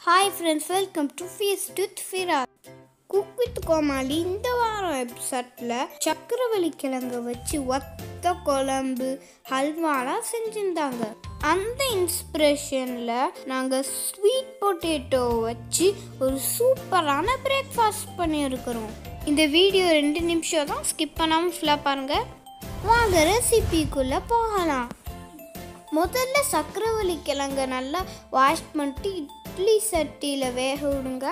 Hi friends, welcome to Feast with Fira. Cook with Comali இந்த வாரம் எபிசோட்ல சக்கரவள்ளி கிழங்கு வச்சு வத்த குழம்பு ஹல்வாலாம் செஞ்சிருந்தாங்க. அந்த இன்ஸ்பிரேஷன்ல நாங்க ஸ்வீட் பொட்டேட்டோ வச்சு ஒரு சூப்பரான பிரேக்ஃபாஸ்ட் பண்ணியிருக்கிறோம். இந்த வீடியோ 2 நிமிஷம் தான், ஸ்கிப் பண்ணாம ஃபுல்லா பாருங்க. வாங்க ரெசிபிக்குள்ள போகலாம். முதல்ல சக்கரவள்ளி கிழங்க நல்லா வாஷ் பண்ணிட்டு இட்லி சட்டியில் வேக விடுங்க.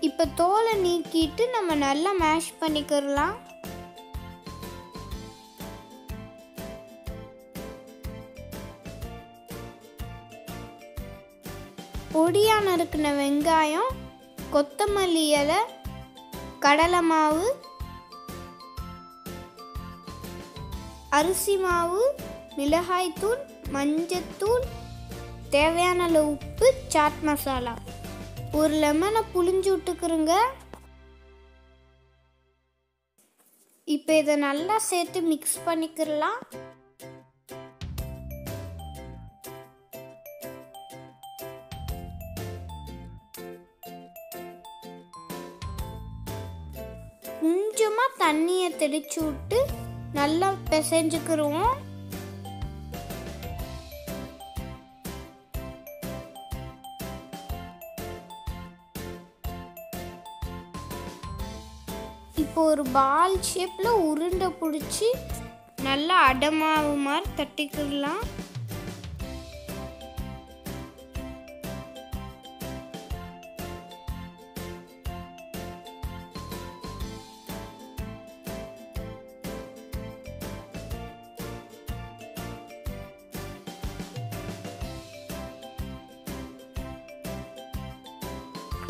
இப்போ தோலை நீக்கிட்டு நம்ம நல்லா மேஷ் பண்ணிக்கிறலாம். பொடியாக நறுக்கின வெங்காயம், கொத்தமல்லி இலை, கடலை மாவு, அரிசி மாவு, மிளகாய்த்தூள், மஞ்சத்தூள், தேவையான அளவு உப்பு, சாட் மசாலா, ஒரு லெமனை புளிஞ்சு விட்டுக்கிறோங்க. இப்போ இதை நல்லா சேர்த்து மிக்ஸ் பண்ணிக்கிறலாம். கொஞ்சமாக தண்ணியை தெளிச்சு விட்டு நல்லா பிசைஞ்சுக்கிறோம். இப்போ ஒரு பால் ஷேப்ல உருண்டை பிடிச்சி நல்லா அடமாவு மாதிரி தட்டிக்கிடலாம்.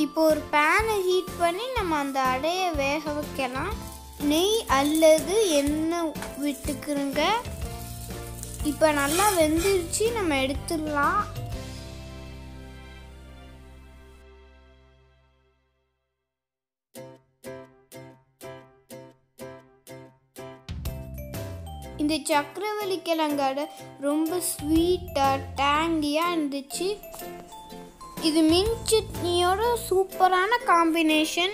இப்போ ஒரு பேனை ஹீட் பண்ணி நம்ம அந்த அடையை வேக வைக்கலாம். நெய் அல்லது எண்ணெய் விட்டுக்கிறோங்க. இப்போ நல்லா வெந்துருச்சு, நம்ம எடுத்துடலாம். இந்த சக்கரவள்ளி கிழங்காட ரொம்ப ஸ்வீட்டாக டேங்கியாக இருந்துச்சு. இது மின் சட்னியோட சூப்பரான காம்பினேஷன்.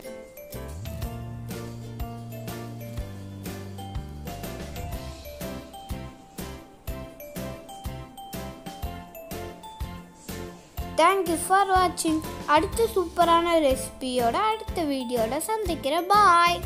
தேங்க்யூ ஃபார் வாட்சிங். அடுத்த சூப்பரான ரெசிபியோட அடுத்த வீடியோட சந்திக்கிறேன். பாய்.